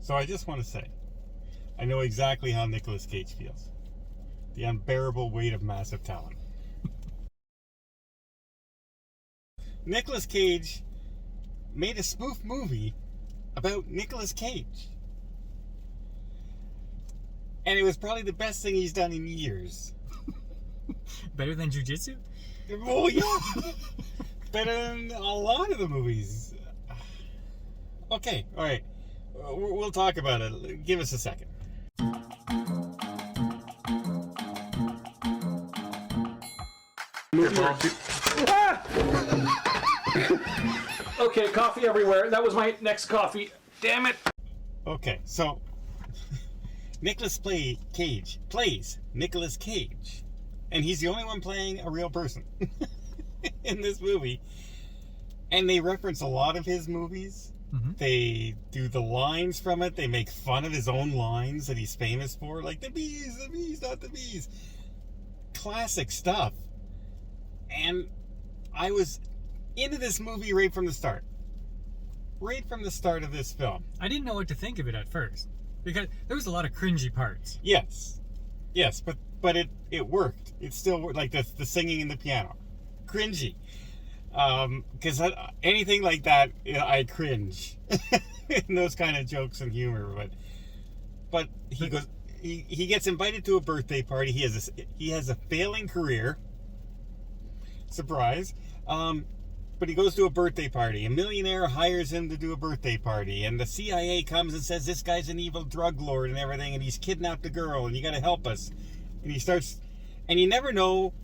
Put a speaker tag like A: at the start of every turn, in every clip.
A: So I just want to say, I know exactly how Nicolas Cage feels. The unbearable weight of massive talent. Nicolas Cage made a spoof movie about Nicolas Cage. And it was probably the best thing he's done in years.
B: Better than Jiu-Jitsu?
A: Oh, yeah. Better than a lot of the movies. Okay, all right. We'll talk about it. Give us a second.
C: Okay, coffee everywhere. That was my next coffee. Damn it.
A: Okay, so Nicolas Cage plays Nicolas Cage, and he's the only one playing a real person in this movie. And they reference a lot of his movies.
B: Mm-hmm.
A: They do the lines from it. They make fun of his own lines that he's famous for, like the bees, not the bees. Classic stuff. And I was into this movie right from the start. Right from the start of this film.
B: I didn't know what to think of it at first, because there was a lot of cringy parts.
A: Yes, but it worked. It still worked, like the singing and the piano. Cringy. Because anything like that, I cringe. In those kind of jokes and humor. But he gets invited to a birthday party. He has a failing career. Surprise. But he goes to a birthday party. A millionaire hires him to do a birthday party. And the CIA comes and says, this guy's an evil drug lord and everything. And he's kidnapped a girl. And you got to help us. And he starts... And you never know...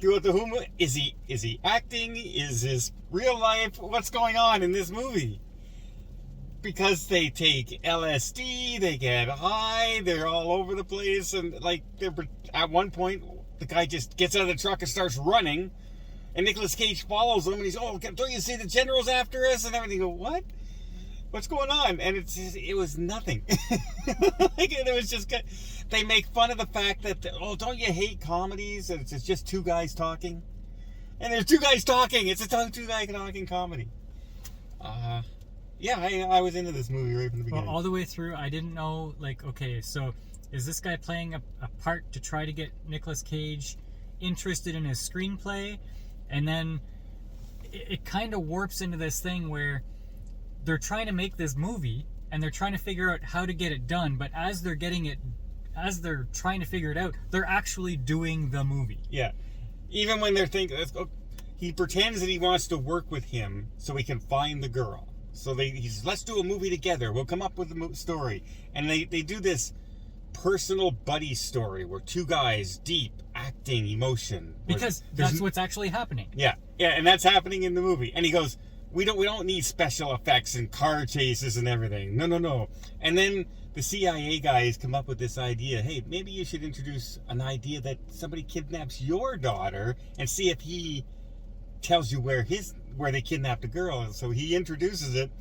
A: Throughout the movie, is he acting? Is this real life? What's going on in this movie? Because they take LSD, they get high, they're all over the place, and like at one point, the guy just gets out of the truck and starts running, and Nicolas Cage follows him, and he's, oh, don't you see the general's after us and everything? You go, what? What's going on? And it was nothing. Like, it was just good. They make fun of the fact that, oh, don't you hate comedies? And it's just two guys talking. And there's two guys talking. It's a two guy talking comedy. Yeah, I was into this movie right from the beginning.
B: Well, all the way through, I didn't know, like, okay, so is this guy playing a part to try to get Nicolas Cage interested in his screenplay? And then it kind of warps into this thing where they're trying to make this movie and they're trying to figure out how to get it done, but as they're trying to figure it out, they're actually doing the movie.
A: Yeah. Even when they're thinking, he pretends that he wants to work with him so he can find the girl. So he's, let's do a movie together. We'll come up with a story. And they do this personal buddy story where two guys, deep acting emotion.
B: Because that's what's actually happening.
A: Yeah. Yeah, and that's happening in the movie. And he goes, we don't need special effects and car chases and everything. No. And then the CIA guys come up with this idea. Hey, maybe you should introduce an idea that somebody kidnaps your daughter and see if he tells you where they kidnapped a girl. So he introduces it,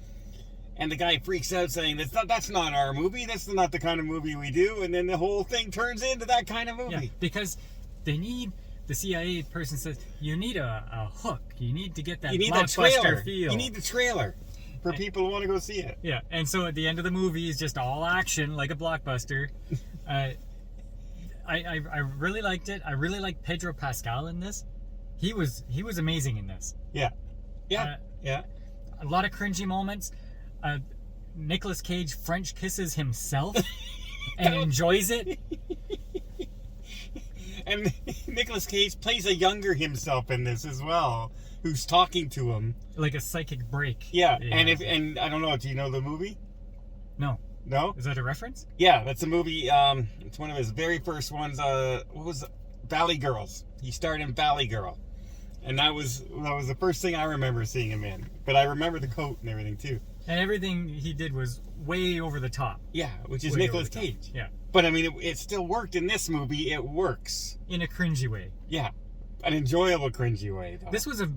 A: and the guy freaks out saying, that's not our movie. That's not the kind of movie we do. And then the whole thing turns into that kind of movie.
B: Yeah, because the CIA person says, you need a hook. You need to get that blockbuster feel.
A: You need the trailer for people who want to go see it.
B: Yeah, and so at the end of the movie is just all action like a blockbuster. I really liked it. I really liked Pedro Pascal in this. He was amazing in this.
A: Yeah.
B: A lot of cringy moments. Nicolas Cage French kisses himself and enjoys it.
A: And Nicolas Cage plays a younger himself in this as well, who's talking to him. Like
B: a psychic break.
A: Yeah. And I don't know, do you know the movie?
B: No.
A: No?
B: Is that a reference?
A: Yeah, that's a movie. It's one of his very first ones. What was it? Valley Girls. He starred in Valley Girl. And that was the first thing I remember seeing him in. But I remember the coat and everything too.
B: And everything he did was way over the top.
A: Yeah, which is Nicolas Cage.
B: Yeah.
A: But I mean, it still worked in this movie. It works.
B: In a cringy way.
A: Yeah. An enjoyable cringy way, though.
B: This was a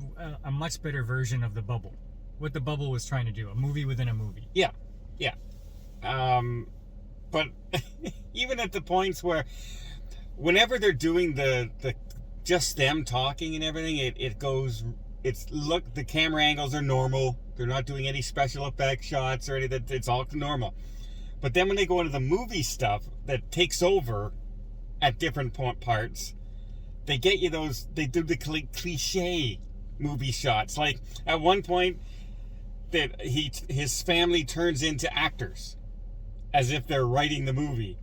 B: much better version of The Bubble. What The Bubble was trying to do. A movie within a movie.
A: Yeah. But even at the points where whenever they're doing the just them talking and everything, the camera angles are normal. They're not doing any special effect shots or anything. It's all normal. But then when they go into the movie stuff that takes over at different parts, they get you those, they do the cliche movie shots. Like at one point that his family turns into actors as if they're writing the movie.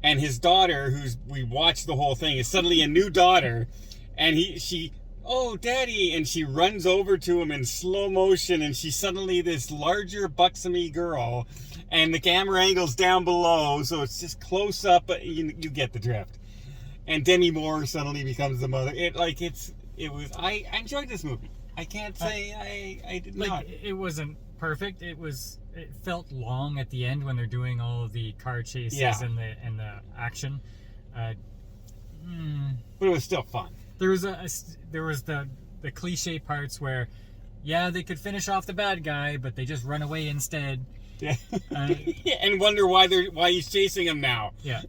A: And his daughter, we watched the whole thing, is suddenly a new daughter, and she, oh, Daddy, and she runs over to him in slow motion, and she's suddenly this larger, buxomy girl, and the camera angle's down below, so it's just close up, but you get the drift. And Demi Moore suddenly becomes the mother. I enjoyed this movie. I can't say I did not.
B: It wasn't perfect. It felt long at the end when they're doing all of the car chases and the action.
A: But it was still fun.
B: There was the cliche parts where, yeah, they could finish off the bad guy, but they just run away instead.
A: Yeah. And wonder why he's chasing him now.
B: Yeah.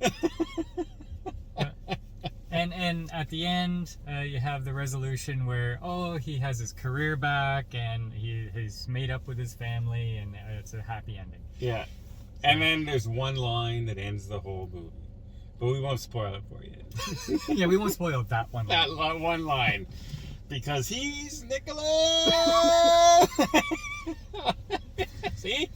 B: And at the end, you have the resolution where, he has his career back and he's made up with his family, and it's a happy ending.
A: Yeah. And then there's one line that ends the whole movie. But we won't spoil it for you.
B: Yeah, we won't spoil that one line.
A: That one line. Because he's Nicolas! See?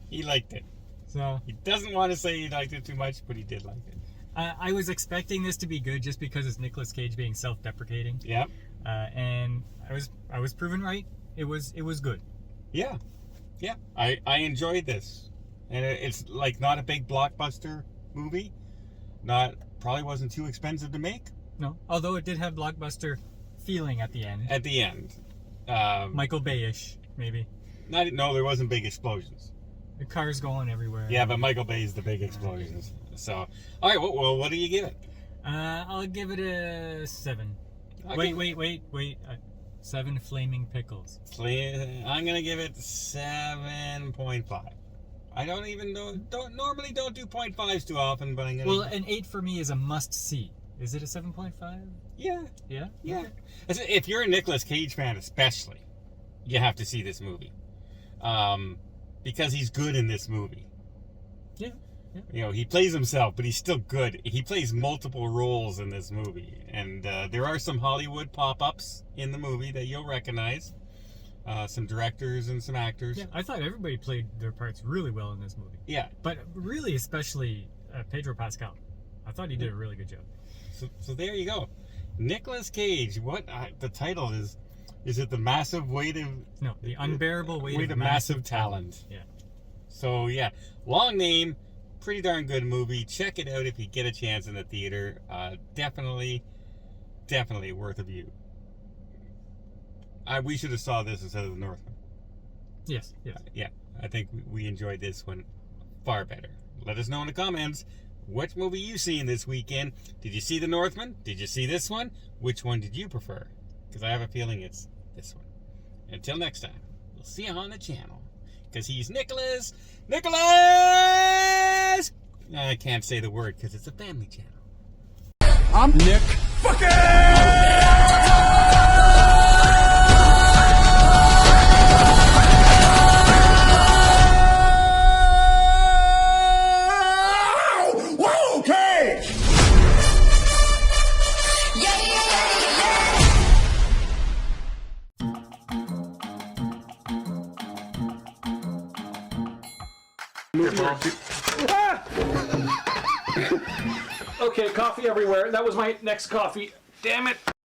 A: He liked it.
B: So
A: he doesn't want to say he liked it too much, but he did like it.
B: I was expecting this to be good just because it's Nicolas Cage being self-deprecating.
A: Yeah.
B: And I was proven right. It was good.
A: Yeah. Yeah. I enjoyed this. And it's like not a big blockbuster movie. Probably wasn't too expensive to make.
B: No. Although it did have blockbuster feeling at the end.
A: At the end.
B: Michael Bay-ish, maybe.
A: No, there wasn't big explosions.
B: The cars going everywhere.
A: Yeah, but Michael Bay's the big explosions. So, all right. Well, what do you give it?
B: I'll give it a 7.
A: Okay.
B: Wait. 7 flaming pickles.
A: I'm gonna give it 7.5. I don't normally do 0.5s too often, but I'm gonna.
B: Well, an 8 for me is a must see. Is it a 7.5?
A: Yeah.
B: Yeah.
A: Yeah. If you're a Nicolas Cage fan, especially, you have to see this movie, because he's good in this movie.
B: Yeah.
A: You know, he plays himself, but he's still good. He plays multiple roles in this movie. And there are some Hollywood pop-ups in the movie that you'll recognize. Some directors and some actors.
B: Yeah, I thought everybody played their parts really well in this movie.
A: Yeah.
B: But really, especially Pedro Pascal. I thought he did a really good job.
A: So there you go. Nicolas Cage. The title is it The Massive Weight of...
B: No, The Unbearable Weight of
A: Massive Talent.
B: Yeah.
A: So, yeah. Long name. Pretty darn good movie. Check it out if you get a chance in the theater. Definitely worth a view. We should have saw this instead of The Northman.
B: Yes.
A: Yeah, I think we enjoyed this one far better. Let us know in the comments which movie you seen this weekend. Did you see The Northman? Did you see this one? Which one did you prefer? Because I have a feeling it's this one. Until next time, we'll see you on the channel. Because he's Nicolas! I can't say the word because it's a family channel.
D: I'm Nick fucking! Whoa, Cage!
C: Okay, coffee everywhere. That was my next coffee. Damn it.